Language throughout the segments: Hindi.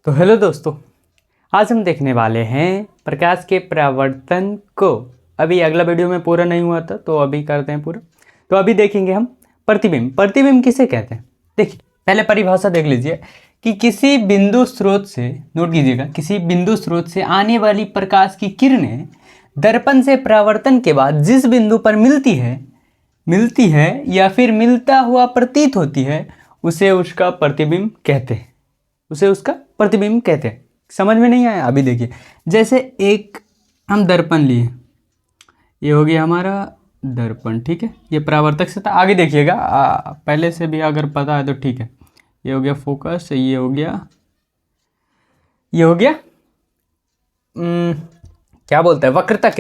तो हेलो दोस्तों, आज हम देखने वाले हैं प्रकाश के परावर्तन को। अभी अगला वीडियो में पूरा नहीं हुआ था तो अभी करते हैं पूरा। तो अभी देखेंगे हम प्रतिबिंब। प्रतिबिंब किसे कहते हैं? देखिए, पहले परिभाषा देख लीजिए कि किसी बिंदु स्रोत से, नोट कीजिएगा, किसी बिंदु स्रोत से आने वाली प्रकाश की किरणें दर्पण से परावर्तन के बाद जिस बिंदु पर मिलती है या फिर मिलता हुआ प्रतीत होती है उसे उसका प्रतिबिंब कहते हैं। समझ में नहीं आया? अभी देखिए, जैसे एक हम दर्पण लिए, ये हो गया हमारा दर्पण, ठीक है। ये परावर्तक सतह, आगे देखिएगा, पहले से भी अगर पता है तो ठीक है। ये हो गया फोकस, ये हो गया क्या बोलता है, वक्रता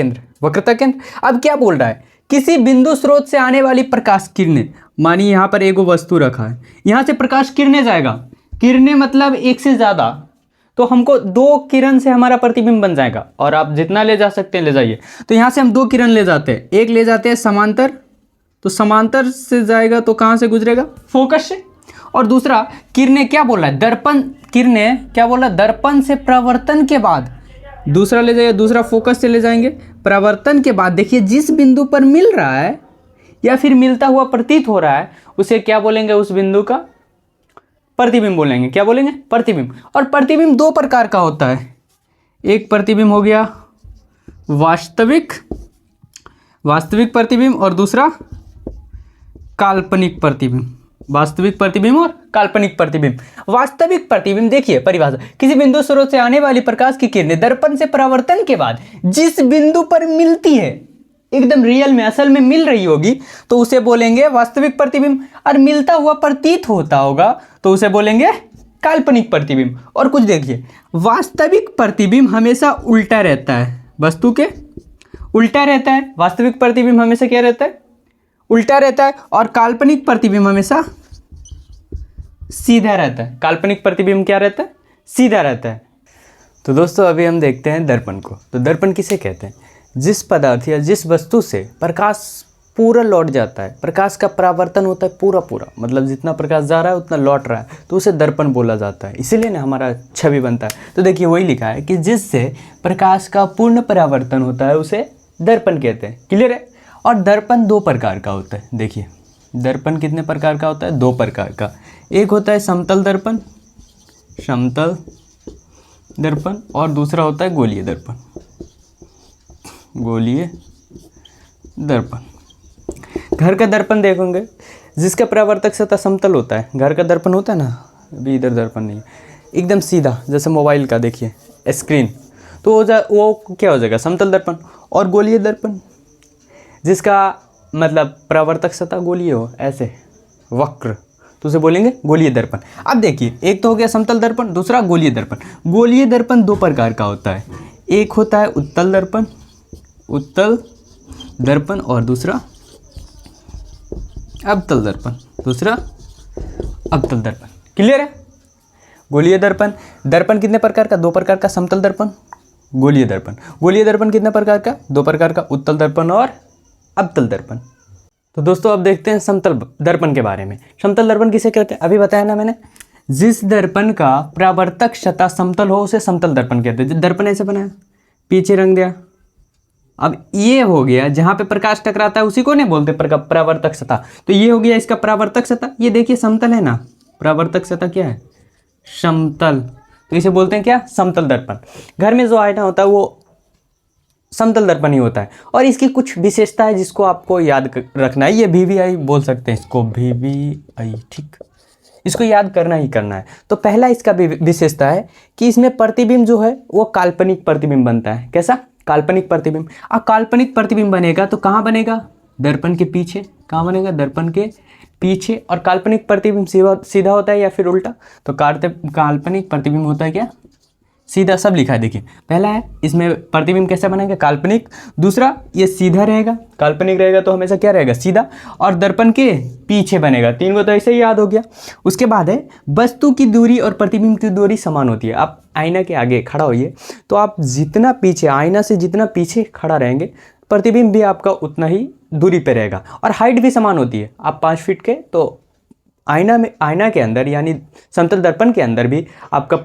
केंद्र। अब क्या बोल रहा है? किसी बिंदु स्रोत से आने वाली प्रकाश किरणें, मानिए यहाँ पर एक वस्तु रखा है, यहाँ से प्रकाश किरणें जाएगा, किरणें मतलब एक से ज़्यादा, तो हमको दो किरण से हमारा प्रतिबिंब बन जाएगा। और आप जितना ले जा सकते हैं ले जाइए। तो यहाँ से हम दो किरण ले जाते हैं, एक ले जाते हैं समांतर, तो समांतर से जाएगा तो कहाँ से गुजरेगा? फोकस से। और दूसरा किरणें क्या बोल रहा है? दर्पण से परावर्तन के बाद दूसरा ले जाइए, दूसरा फोकस से ले जाएंगे। परावर्तन के बाद देखिए, जिस बिंदु पर मिल रहा है या फिर मिलता हुआ प्रतीत हो रहा है उसे क्या बोलेंगे? उस बिंदु का प्रतिबिंब बोलेंगे। क्या बोलेंगे? प्रतिबिंब। और प्रतिबिंब दो प्रकार का होता है। एक प्रतिबिंब हो गया वास्तविक प्रतिबिंब और दूसरा काल्पनिक प्रतिबिंब। वास्तविक प्रतिबिंब और काल्पनिक प्रतिबिंब। वास्तविक प्रतिबिंब, देखिए परिभाषा, किसी बिंदु स्रोत से आने वाली प्रकाश की किरणें दर्पण से परावर्तन के बाद जिस बिंदु पर मिलती है, एकदम रियल में, असल में मिल रही होगी, तो उसे बोलेंगे वास्तविक प्रतिबिंब। और मिलता हुआ प्रतीत होता होगा तो उसे बोलेंगे काल्पनिक प्रतिबिंब। और कुछ देखिए, वास्तविक प्रतिबिंब हमेशा उल्टा रहता है, वस्तु के उल्टा रहता है। वास्तविक प्रतिबिंब हमेशा क्या रहता है? उल्टा रहता है। और काल्पनिक प्रतिबिंब हमेशा सीधा रहता है। काल्पनिक प्रतिबिंब क्या रहता है? सीधा रहता है। तो दोस्तों, अभी हम देखते हैं दर्पण को। तो दर्पण किसे कहते हैं? जिस पदार्थ या जिस वस्तु से प्रकाश पूरा लौट जाता है, प्रकाश का परावर्तन होता है पूरा, मतलब जितना प्रकाश जा रहा है उतना लौट रहा है, तो उसे दर्पण बोला जाता है। इसीलिए ना हमारा छवि बनता है। तो देखिए, वही लिखा है कि जिससे प्रकाश का पूर्ण परावर्तन होता है उसे दर्पण कहते हैं। क्लियर है? और दर्पण दो प्रकार का होता है। देखिए, दर्पण कितने प्रकार का होता है? दो प्रकार का। एक होता है समतल दर्पण और दूसरा होता है गोलीय दर्पन। घर का दर्पण देखोगे जिसका परावर्तक सतह समतल होता है। घर का दर्पण होता है ना, अभी इधर दर्पण नहीं, एकदम सीधा, जैसे मोबाइल का देखिए स्क्रीन, तो वो क्या हो जाएगा? समतल दर्पण। और गोलीय दर्पण जिसका मतलब परावर्तक सतह गोलीय हो, ऐसे वक्र, तो उसे बोलेंगे गोलीय दर्पण। अब देखिए, एक तो हो गया समतल दर्पण, दूसरा गोलीय दर्पण। गोलीय दर्पण दो प्रकार का होता है। एक होता है उत्तल दर्पण और दूसरा अवतल दर्पण। क्लियर है? गोलीय दर्पण कितने प्रकार का? दो प्रकार का। समतल दर्पण, गोलीय दर्पण कितने प्रकार का? दो प्रकार का, उत्तल दर्पण और अवतल दर्पण। तो दोस्तों, अब देखते हैं समतल दर्पण के बारे में। समतल दर्पण किसे कहते हैं? अभी बताया ना मैंने, जिस दर्पण का परावर्तक सतह समतल हो उसे समतल दर्पण कहते हैं। दर्पण ऐसे बनाया, पीछे रंग दिया, अब ये हो गया जहां पे प्रकाश टकराता है उसी को नहीं बोलते परावर्तक सतह। तो ये हो गया इसका परावर्तक सतह। ये देखिए समतल है ना, परावर्तक सतह क्या है? समतल। तो इसे बोलते हैं क्या? समतल दर्पण। घर में जो आईना होता है वो समतल दर्पण ही होता है। और इसकी कुछ विशेषता है जिसको आपको याद रखना है। ये VVI बोल सकते हैं इसको, VVI, ठीक, इसको याद करना ही करना है। तो पहला इसका विशेषता है कि इसमें प्रतिबिंब जो है वो काल्पनिक प्रतिबिंब बनता है। कैसा? काल्पनिक प्रतिबिंब। अब काल्पनिक प्रतिबिंब बनेगा तो कहाँ बनेगा? दर्पण के पीछे। कहाँ बनेगा? दर्पण के पीछे। और काल्पनिक प्रतिबिंब सीधा होता है या फिर उल्टा? तो काल्पनिक प्रतिबिंब होता है क्या? सीधा। सब लिखा है, देखिए, पहला है इसमें प्रतिबिंब कैसे बनेगा? काल्पनिक। दूसरा, ये सीधा रहेगा, काल्पनिक रहेगा तो हमेशा क्या रहेगा? सीधा। और दर्पण के पीछे बनेगा। तीन को तो ऐसे ही याद हो गया। उसके बाद है वस्तु की दूरी और प्रतिबिंब की दूरी समान होती है। आप आईना के आगे खड़ा होइए तो आप जितना पीछे, आईना से जितना पीछे खड़ा रहेंगे, प्रतिबिंब भी आपका उतना ही दूरी पे रहेगा। और हाइट भी समान होती है। आप 5 फीट के, तो आईना के अंदर यानी समतल दर्पण के अंदर भी आपका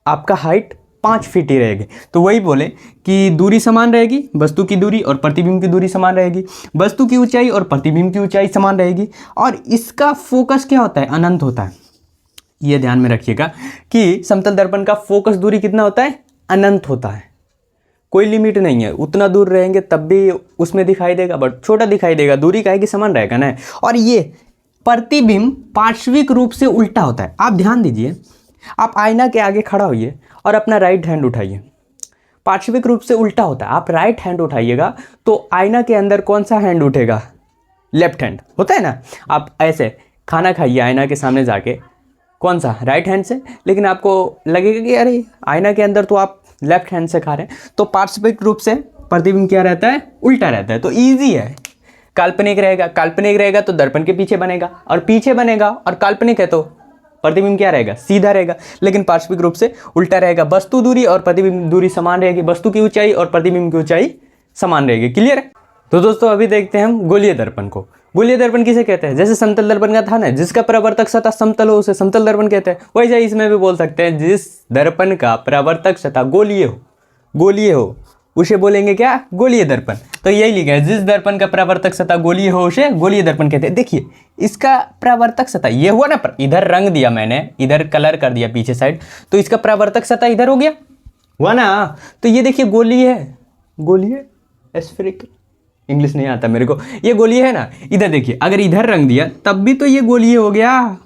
आपका हाइट 5 फीट ही रहेगी। तो वही बोले कि दूरी समान रहेगी, वस्तु की दूरी और प्रतिबिंब की दूरी समान रहेगी, वस्तु की ऊंचाई और प्रतिबिंब की ऊंचाई समान रहेगी, और इसका फोकस क्या होता है, अनंत होता है। ये ध्यान में रखिएगा कि समतल दर्पण का फोकस दूरी कितना होता है, अनंत होता है, कोई लिमिट नहीं है, उतना दूर रहेंगे तब भी उसमें दिखाई देगा, बट छोटा दिखाई देगा, दूरी का है कि समान रहेगा ना। और ये प्रतिबिंब पार्श्विक रूप से उल्टा होता है। आप ध्यान दीजिए, आप आईना के आगे खड़ा होइए और अपना राइट हैंड उठाइए, पार्श्विक रूप से उल्टा होता है। आप राइट हैंड उठाइएगा तो आईना के अंदर कौन सा हैंड उठेगा, लेफ्ट हैंड होता है ना। आप ऐसे खाना खाइए आईना के सामने जाके, कौन सा, राइट हैंड से, लेकिन आपको लगेगा कि अरे आईना के अंदर तो आप लेफ्ट हैंड से खा रहे हैं। तो पार्श्विक रूप से प्रतिबिंब क्या रहता है, उल्टा रहता है। तो ईजी है। काल्पनिक रहेगा, काल्पनिक रहेगा तो दर्पण के पीछे बनेगा, और पीछे बनेगा और काल्पनिक है तो प्रतिबिंब क्या रहेगा, सीधा रहेगा, लेकिन पार्श्विक रूप से उल्टा रहेगा। वस्तु दूरी और प्रतिबिंब दूरी समान रहेगी, वस्तु की ऊंचाई और प्रतिबिंब की ऊंचाई समान रहेगी। क्लियर है। तो दोस्तों अभी देखते हैं हम गोलीय दर्पण को। गोलीय दर्पण किसे कहते हैं, जैसे समतल दर्पण का था ना, जिसका परावर्तक सतह समतल हो उसे समतल दर्पण कहते हैं, वैसे इसमें भी बोल सकते हैं जिस दर्पण का परावर्तक सतह गोलीय हो उसे बोलेंगे क्या, गोलीय दर्पण। तो यही लिखा है, जिस दर्पण का परावर्तक सतह गोलीय हो उसे गोलीय दर्पण कहते हैं। देखिए इसका परावर्तक सतह ये हुआ ना, इधर रंग दिया मैंने, इधर कलर कर दिया पीछे साइड, तो इसका परावर्तक सतह इधर हो गया, हुआ ना। तो ये देखिए गोलीय है, गोलीय स्फेरिकल, इंग्लिश नहीं आता मेरे को, ये गोलीय है ना। इधर देखिए, अगर इधर रंग दिया तब भी तो ये गोलीय हो गया,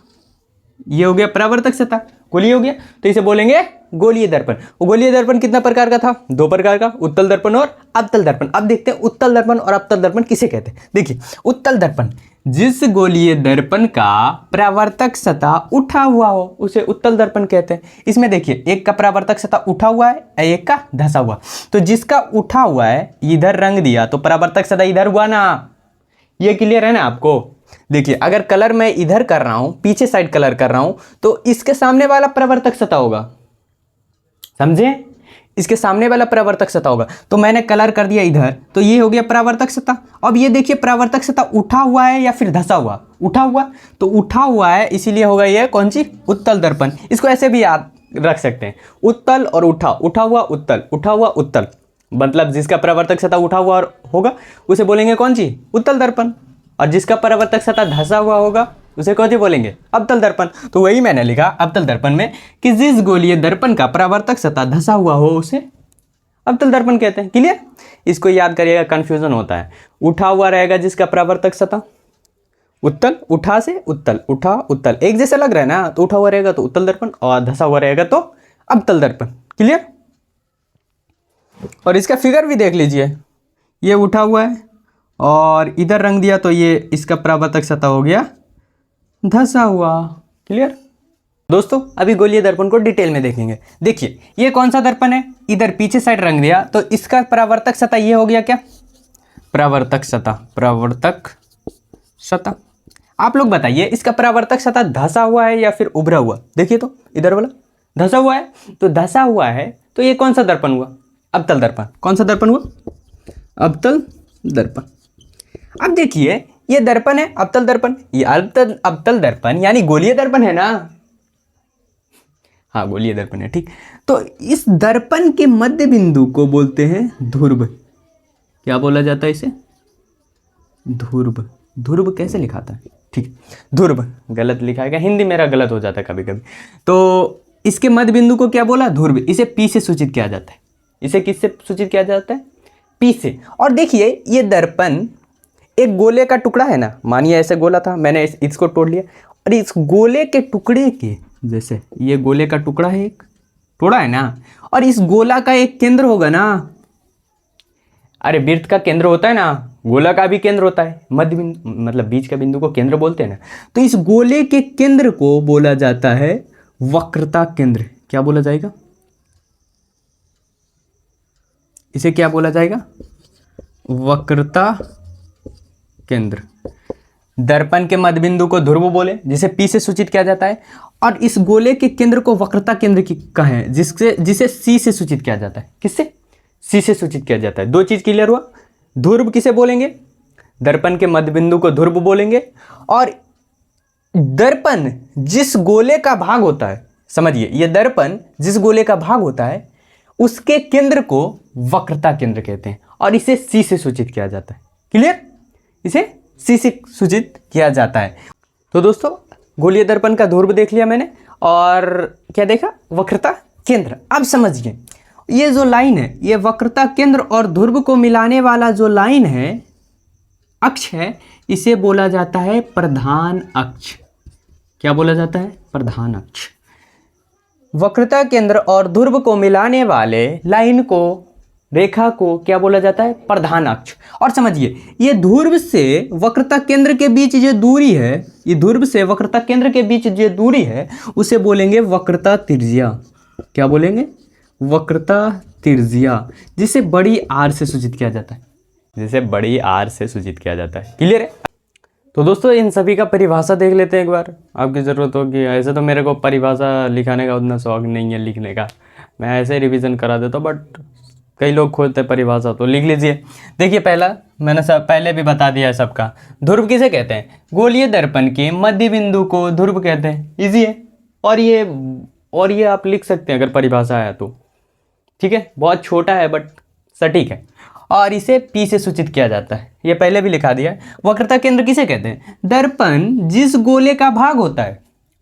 ये हो गया परावर्तक सतह, गोलीय हो गया, तो इसे बोलेंगे गोलीय दर्पण। वो गोलीय दर्पण कितना प्रकार का था, 2 प्रकार का, उत्तल दर्पण और अवतल दर्पण। अब देखते हैं उत्तल दर्पण और अवतल दर्पण किसे कहते हैं। देखिए उत्तल दर्पण, जिस गोलीय दर्पण का परावर्तक सतह उठा हुआ हो उसे उत्तल दर्पण कहते हैं। इसमें देखिए एक का परावर्तक सतह उठा हुआ है, एक का धंसा हुआ। तो जिसका उठा हुआ है, इधर रंग दिया तो परावर्तक सतह इधर हुआ ना, ये क्लियर है ना आपको। देखिए अगर कलर मैं इधर कर रहा हूं, पीछे साइड कलर कर रहा हूं, तो इसके सामने वाला परावर्तक सतह होगा, समझे, इसके सामने वाला परावर्तक सतह होगा। तो मैंने कलर कर दिया इधर, तो ये हो गया परावर्तक सतह। अब ये देखिए परावर्तक सतह उठा हुआ है या फिर धंसा हुआ, उठा हुआ, तो उठा हुआ है इसीलिए होगा ये कौन सी, उत्तल दर्पण। इसको ऐसे भी याद रख सकते हैं, उत्तल और उठा, उठा हुआ उत्तल, उठा हुआ उत्तल, मतलब जिसका परावर्तक सतह उठा हुआ होगा उसे बोलेंगे कौन सी, उत्तल दर्पण, और जिसका परावर्तक सतह धंसा हुआ होगा उसे कौन सी बोलेंगे, अवतल दर्पण। तो वही मैंने लिखा अवतल दर्पण में कि जिस गोलीय दर्पण का परावर्तक सतह धंसा हुआ हो उसे अवतल दर्पण कहते हैं। क्लियर, इसको याद करिएगा, कंफ्यूजन होता है। उठा हुआ रहेगा जिसका परावर्तक सतह उत्तल, उठा से उत्तल, उठा उत्तल एक जैसा लग रहा है ना, तो उठा हुआ रहेगा तो उत्तल दर्पण, और धंसा हुआ रहेगा तो अवतल दर्पण। क्लियर, और इसका फिगर भी देख लीजिए, ये उठा हुआ है और इधर रंग दिया तो ये इसका परावर्तक सतह हो गया धंसा हुआ। क्लियर दोस्तों, अभी गोलीय दर्पण को डिटेल में देखेंगे। देखिए ये कौन सा दर्पण है, इधर पीछे साइड रंग दिया तो इसका परावर्तक सतह ये हो गया क्या, परावर्तक सतह, परावर्तक सतह। आप लोग बताइए इसका परावर्तक सतह धंसा हुआ है या फिर उभरा हुआ। देखिए तो इधर वाला धंसा हुआ है, तो धंसा हुआ है तो ये कौन सा दर्पण हुआ, अवतल दर्पण। कौन सा दर्पण हुआ, अवतल दर्पण। अब देखिए ये दर्पण है अवतल दर्पण, ये अवतल दर्पण यानी गोलीय दर्पण है ना, हाँ गोलीय दर्पण है, ठीक। तो इस दर्पण के मध्य बिंदु को बोलते हैं ध्रुव। क्या बोला जाता है इसे, ध्रुव। ध्रुव कैसे लिखाता है, ठीक, ध्रुव गलत लिखा है, हिंदी मेरा गलत हो जाता है कभी कभी। तो इसके मध्य बिंदु को क्या बोला, ध्रुव। इसे पी से सूचित किया जाता है, इसे किससे सूचित किया जाता है, पी से। और देखिए ये दर्पण एक गोले का टुकड़ा है ना, मानिए ऐसे गोला था, मैंने इसको तोड़ लिया, और इस गोले के टुकड़े के, जैसे ये गोले का टुकड़ा है, एक टुकड़ा है ना, और इस गोला का एक केंद्र होगा ना, अरे वृत्त का केंद्र होता है ना, गोला का भी केंद्र होता है, मध्य बिंदु मतलब बीच का बिंदु को केंद्र बोलते हैं ना। तो इस गोले के केंद्र को बोला जाता है वक्रता केंद्र। क्या बोला जाएगा, इसे क्या बोला जाएगा, वक्रता केंद्र। दर्पण के मध्य बिंदु को ध्रुव बोले, जिसे पी से सूचित किया जाता है, और इस गोले के केंद्र को वक्रता केंद्र की कहें, जिसे सी से सूचित किया जाता है। किससे, सी से सूचित किया जाता है। दो चीज क्लियर हुआ, ध्रुव किसे बोलेंगे, दर्पण के मध्य बिंदु को ध्रुव बोलेंगे, और दर्पण जिस गोले का भाग होता है समझिए, ये दर्पण जिस गोले का भाग होता है उसके केंद्र को वक्रता केंद्र कहते हैं और इसे C से सूचित किया जाता है। क्लियर? इसे C से सूचित किया जाता है। तो दोस्तों गोलीय दर्पण का ध्रुव देख लिया मैंने और क्या देखा? वक्रता केंद्र। अब समझिए, ये जो लाइन है, ये वक्रता केंद्र और ध्रुव को मिलाने वाला जो लाइन है, अक्ष है, इसे बोला जाता है प्रधान अक्ष। क्या बोला जाता है? प्रधान अक्ष। वक्रता केंद्र और ध्रुव को मिलाने वाले लाइन को, रेखा को क्या बोला जाता है? प्रधान अक्ष। और समझिए, ये ध्रुव से वक्रता केंद्र के बीच जो दूरी है, ये ध्रुव से वक्रता केंद्र के बीच जो दूरी है उसे बोलेंगे वक्रता त्रिज्या। क्या बोलेंगे? वक्रता त्रिज्या, जिसे बड़ी आर से सूचित किया जाता है, जिसे बड़ी आर से सूचित किया जाता है। क्लियर है? तो दोस्तों इन सभी का परिभाषा देख लेते हैं एक बार, आपकी ज़रूरत होगी। ऐसे तो मेरे को परिभाषा लिखाने का उतना शौक नहीं है लिखने का, मैं ऐसे रिवीजन करा देता हूँ, बट कई लोग खोजते हैं परिभाषा, तो लिख लीजिए। देखिए पहला मैंने सब पहले भी बता दिया है सबका। ध्रुव किसे कहते हैं? गोलीय दर्पण के मध्य बिंदु को ध्रुव कहते हैं। ईजी है। और ये आप लिख सकते हैं अगर परिभाषा है तो, ठीक है। बहुत छोटा है बट सटीक है और इसे P से सूचित किया जाता है, ये पहले भी लिखा दिया है। वक्रता केंद्र किसे कहते हैं? दर्पण जिस गोले का भाग होता है,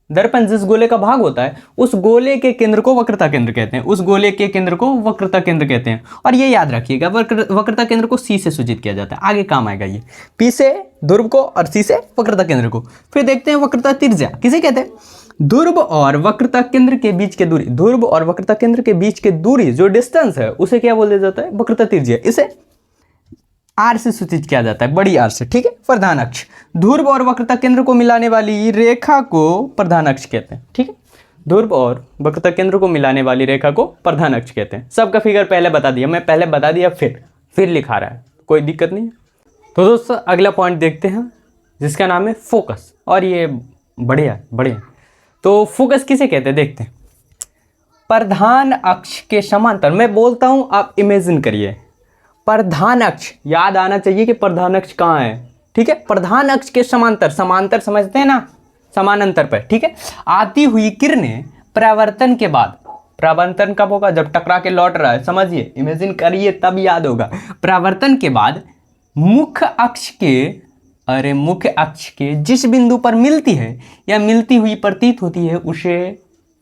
दर्पण जिस गोले का भाग होता है उस गोले के केंद्र को वक्रता केंद्र कहते हैं, उस गोले के केंद्र को वक्रता केंद्र कहते हैं। और ये याद रखिएगा, वक्रता केंद्र को C से सूचित किया जाता है, आगे काम आएगा ये। P से ध्रुव को और C से वक्रता केंद्र को। फिर देखते हैं वक्रता त्रिज्या किसे कहते हैं? ध्रुव और वक्रता केंद्र के बीच के दूरी, ध्रुव और वक्रता केंद्र के बीच के दूरी जो डिस्टेंस है उसे क्या बोल दिया जाता है? वक्रता त्रिज्या। इसे आर से सूचित किया जाता है, बड़ी आर से, ठीक है। प्रधान अक्ष, ध्रुव और वक्रता केंद्र को मिलाने वाली रेखा को प्रधान अक्ष कहते हैं, ठीक है। ध्रुव और वक्रता केंद्र को मिलाने वाली रेखा को प्रधान अक्ष कहते हैं। सबका फिगर पहले बता दिया, मैं पहले बता दिया फिर लिखा रहा है, कोई दिक्कत नहीं है। तो दोस्तों अगला पॉइंट देखते हैं जिसका नाम है फोकस, और ये बढ़िया बढ़िया। तो फोकस किसे कहते हैं देखते हैं। प्रधान अक्ष के समांतर, मैं बोलता हूं आप इमेजिन करिए, प्रधान अक्ष, याद आना चाहिए कि प्रधान अक्ष कहाँ है, ठीक है। प्रधान अक्ष के समांतर, समांतर समझते हैं ना, समानांतर पर, ठीक है। आती हुई किरणें परावर्तन के बाद, परावर्तन कब होगा? जब टकरा के लौट रहा है, समझिए, इमेजिन करिए तब याद होगा। परावर्तन के बाद मुख्य अक्ष के जिस बिंदु पर मिलती है या मिलती हुई प्रतीत होती है उसे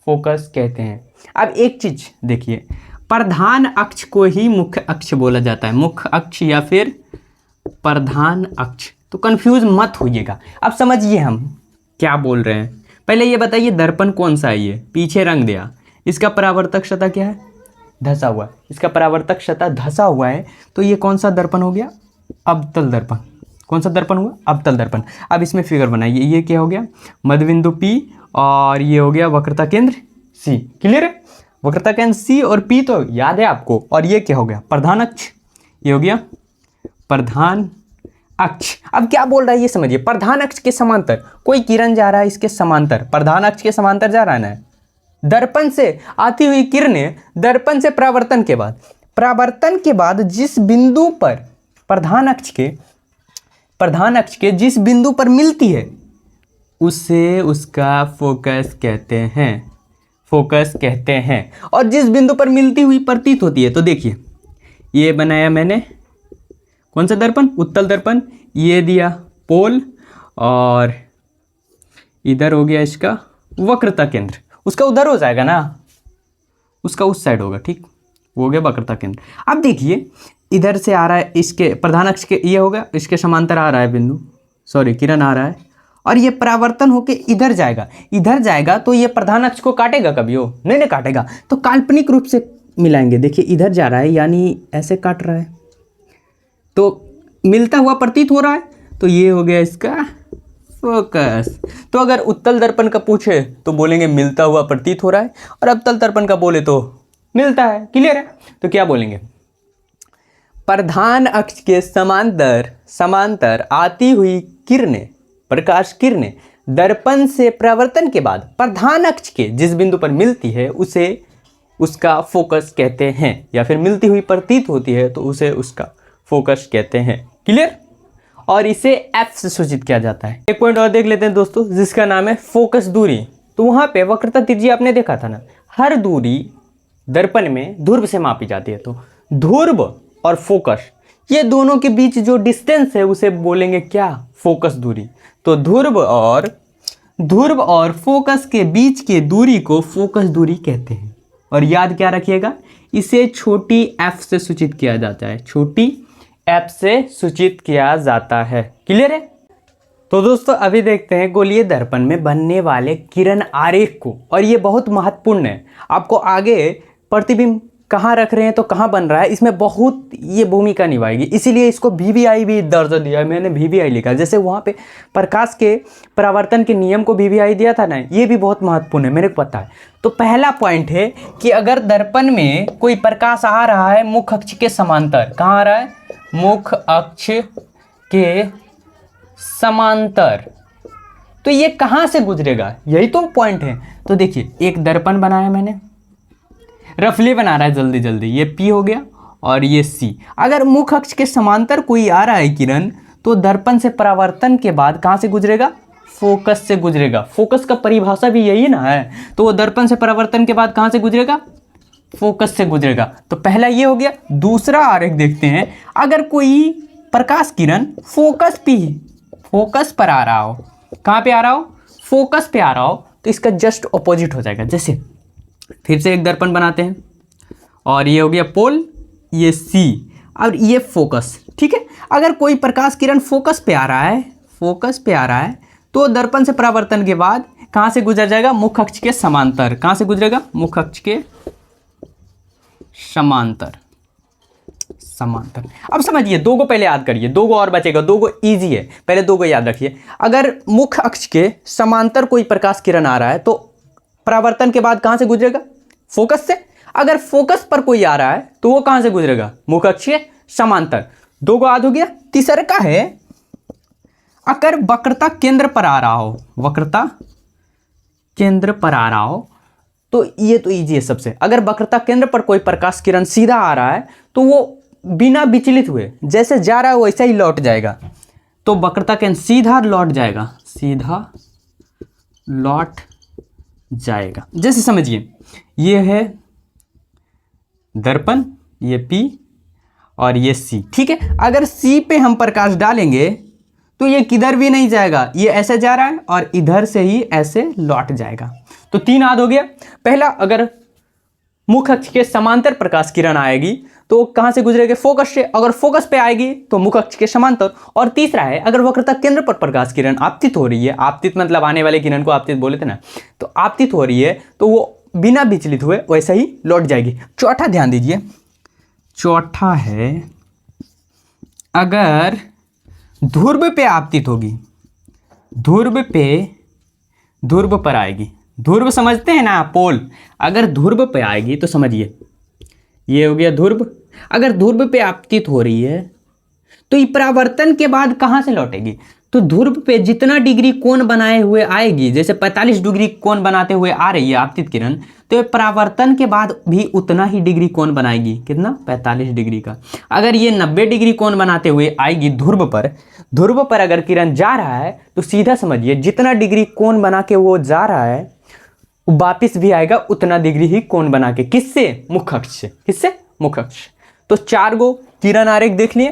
फोकस कहते हैं। अब एक चीज देखिए, प्रधान अक्ष को ही मुख्य अक्ष बोला जाता है, मुख्य अक्ष या फिर प्रधान अक्ष। तो कंफ्यूज मत होइएगा। अब समझिए हम क्या बोल रहे हैं। पहले ये बताइए दर्पण कौन सा है? ये पीछे रंग दिया, इसका परावर्तक सतह क्या है? धसा हुआ है। इसका परावर्तक सतह धसा हुआ है, तो ये कौन सा दर्पण हो गया? अवतल दर्पण। कौन सा दर्पण हुआ? अवतल दर्पण। अब इसमें फिगर बनाइए, ये क्या हो गया? मध्यबिंदु P और ये हो गया वक्रता केंद्र C। क्लियर है? वक्रता केंद्र C और P तो याद है आपको। और ये क्या हो गया? प्रधान अक्ष। ये हो गया प्रधान अक्ष। अब क्या बोल रहा है ये समझिए। प्रधान अक्ष के समांतर कोई किरण जा रहा है, इसके समांतर, प्रधान अक्ष के समांतर जा रहा है ना। दर्पण से आती हुई किरणें दर्पण से परावर्तन के बाद जिस बिंदु पर प्रधान अक्ष के जिस बिंदु पर मिलती है उसे उसका फोकस कहते हैं। और जिस बिंदु पर मिलती हुई प्रतीत होती है, तो देखिए ये बनाया मैंने, कौन सा दर्पण? उत्तल दर्पण। ये दिया पोल और इधर हो गया इसका वक्रता केंद्र। उसका उधर हो जाएगा ना, उसका उस साइड होगा, ठीक, वो हो गया वक्रता केंद्र। अब देखिए इधर से आ रहा है, इसके प्रधान अक्ष के ये होगा, इसके समांतर आ रहा है बिंदु, सॉरी किरण आ रहा है, और ये परावर्तन होके इधर जाएगा तो ये प्रधान अक्ष को काटेगा कभी? हो नहीं काटेगा। तो काल्पनिक रूप से मिलाएंगे। देखिए इधर जा रहा है यानी ऐसे काट रहा है, तो मिलता हुआ प्रतीत हो रहा है, तो ये हो गया इसका फोकस। तो अगर उत्तल दर्पण का पूछे तो बोलेंगे मिलता हुआ प्रतीत हो रहा है, और अवतल दर्पण का बोले तो मिलता है। क्लियर है? तो क्या बोलेंगे? प्रधान अक्ष के समांतर आती हुई किरणें, प्रकाश किरणें दर्पण से परावर्तन के बाद प्रधान अक्ष के जिस बिंदु पर मिलती है उसे उसका फोकस कहते हैं, या फिर मिलती हुई प्रतीत होती है तो उसे उसका फोकस कहते हैं। क्लियर? और इसे F से सूचित किया जाता है। एक पॉइंट और देख लेते हैं दोस्तों, जिसका नाम है फोकस दूरी। तो वहाँ पे वक्रता त्रिज्या आपने देखा था ना, हर दूरी दर्पण में ध्रुव से मापी जाती है। तो ध्रुव और फोकस ये दोनों के बीच जो डिस्टेंस है उसे बोलेंगे क्या, फोकस दूरी। तो ध्रुव और फोकस के बीच के दूरी को फोकस दूरी कहते हैं। और याद क्या रखिएगा, इसे छोटी f से सूचित किया जाता है, छोटी f से सूचित किया जाता है। क्लियर है? तो दोस्तों अभी देखते हैं गोलीय दर्पण में बनने वाले किरण आरेख को, और ये बहुत महत्वपूर्ण है। आपको आगे प्रतिबिंब कहाँ रख रहे हैं तो कहाँ बन रहा है, इसमें बहुत ये भूमिका निभाएगी। इसीलिए इसको VVI भी दर्जा दिया है, मैंने VVI लिखा। जैसे वहाँ पे प्रकाश के परावर्तन के नियम को VVI दिया था ना, ये भी बहुत महत्वपूर्ण है, मेरे को पता है। तो पहला पॉइंट है कि अगर दर्पण में कोई प्रकाश आ रहा है मुख्य अक्ष के समांतर, कहाँ आ रहा है, मुख्य अक्ष के समांतर, तो ये कहाँ से गुजरेगा, यही तो पॉइंट है। तो देखिए एक दर्पण बनाया मैंने, रफली बना रहा है जल्दी जल्दी, ये P हो गया और ये C। अगर मुख्य अक्ष के समांतर कोई आ रहा है किरण, तो दर्पण से परावर्तन के बाद कहाँ से गुजरेगा, फोकस से गुजरेगा। फोकस का परिभाषा भी यही ना है, तो वो दर्पण से परावर्तन के बाद कहाँ से गुजरेगा, फोकस से गुजरेगा। तो पहला ये हो गया। दूसरा आरेख देखते हैं, अगर कोई प्रकाश किरण फोकस पर आ रहा हो, कहाँ पे आ रहा हो, फोकस पे आ रहा हो, तो इसका जस्ट ऑपोजिट हो जाएगा। जैसे फिर से एक दर्पण बनाते हैं, और ये हो गया पोल, ये C और ये फोकस। ठीक है, अगर कोई प्रकाश किरण फोकस पे आ रहा है तो दर्पण से परावर्तन के बाद कहाँ से गुजर जाएगा, मुख्य अक्ष के समांतर। कहाँ से गुजरेगा, मुख्य अक्ष के समांतर। अब समझिए, दो को पहले याद करिए, दो को और बचेगा, दो को ईजी है, पहले दो को याद रखिए। अगर मुख्य अक्ष के समांतर कोई प्रकाश किरण आ रहा है तो परावर्तन के बाद कहां से गुजरेगा, फोकस से। अगर फोकस पर कोई आ रहा है तो वो कहां से गुजरेगा, मुख्य अक्ष के समांतर। दो को याद हो गया। तीसरा का है, अगर वक्रता केंद्र पर आ रहा हो, तो ये तो इजी है सबसे। अगर वक्रता केंद्र पर कोई प्रकाश किरण सीधा आ रहा है तो वो बिना विचलित हुए जैसे जा रहा है वैसा ही लौट जाएगा। तो वक्रता केंद्र सीधा लौट जाएगा। जैसे समझिए, ये है दर्पण, ये P और ये C। ठीक है, अगर C पे हम प्रकाश डालेंगे तो ये किधर भी नहीं जाएगा, ये ऐसे जा रहा है और इधर से ही ऐसे लौट जाएगा। तो तीन याद हो गया। पहला, अगर मुख्य अक्ष के समांतर प्रकाश किरण आएगी तो कहां से गुजरेगी, फोकस से। अगर फोकस पे आएगी तो मुख्य अक्ष के समांतर। और तीसरा है, अगर वक्रता केंद्र पर प्रकाश किरण आपतित हो रही है, आपतित मतलब आने वाले किरण को आपतित बोले थे ना, तो आपतित हो रही है तो वो बिना विचलित हुए वैसा ही लौट जाएगी। चौथा ध्यान दीजिए, चौथा है, अगर ध्रुव पे आपतित होगी, ध्रुव पर आएगी, ध्रुव समझते हैं ना, पोल। अगर ध्रुव पे आएगी तो समझिए, ये हो गया ध्रुव। अगर ध्रुव पे आपतित हो रही है तो ये परावर्तन के बाद कहाँ से लौटेगी, तो ध्रुव पे जितना डिग्री कोण बनाए हुए आएगी, जैसे 45 डिग्री कोण बनाते हुए आ रही है आपतित किरण, तो ये परावर्तन के बाद भी उतना ही डिग्री कोण बनाएगी। कितना, 45 डिग्री का। अगर ये 90 डिग्री कोण बनाते हुए आएगी ध्रुव पर अगर किरण जा रहा है तो सीधा समझिए, जितना डिग्री कोण बना के वो जा रहा है वापिस भी आएगा उतना डिग्री ही कोण बना के। किससे, मुख्य अक्ष से। किससे, मुख्य अक्ष। तो 4 गो किरण आरेख देख लिए।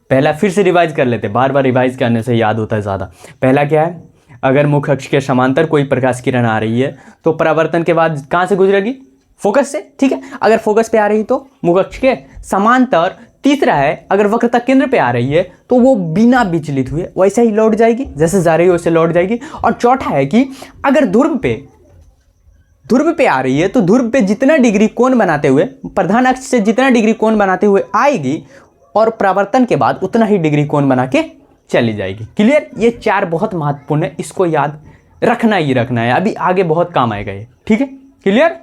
पहला फिर से रिवाइज कर लेते, बार बार रिवाइज करने से याद होता है ज़्यादा। पहला क्या है, अगर मुख्य अक्ष के समांतर कोई प्रकाश किरण आ रही है तो परावर्तन के बाद कहाँ से गुजरेगी, फोकस से। ठीक है, अगर फोकस पे आ रही तो मुख्य अक्ष के समांतर। तीसरा है, अगर वक्रता केंद्र पे आ रही है तो वो बिना विचलित हुए वैसे ही लौट जाएगी, जैसे जा रही है वैसे लौट जाएगी। और चौथा है कि अगर ध्रुव पे आ रही है तो ध्रुव पे जितना डिग्री कोण बनाते हुए, प्रधान अक्ष से जितना डिग्री कोण बनाते हुए आएगी और परावर्तन के बाद उतना ही डिग्री कोण बना के चली जाएगी। क्लियर, ये 4 बहुत महत्वपूर्ण है, इसको याद रखना ही रखना है, अभी आगे बहुत काम आएगा ये। ठीक है, क्लियर।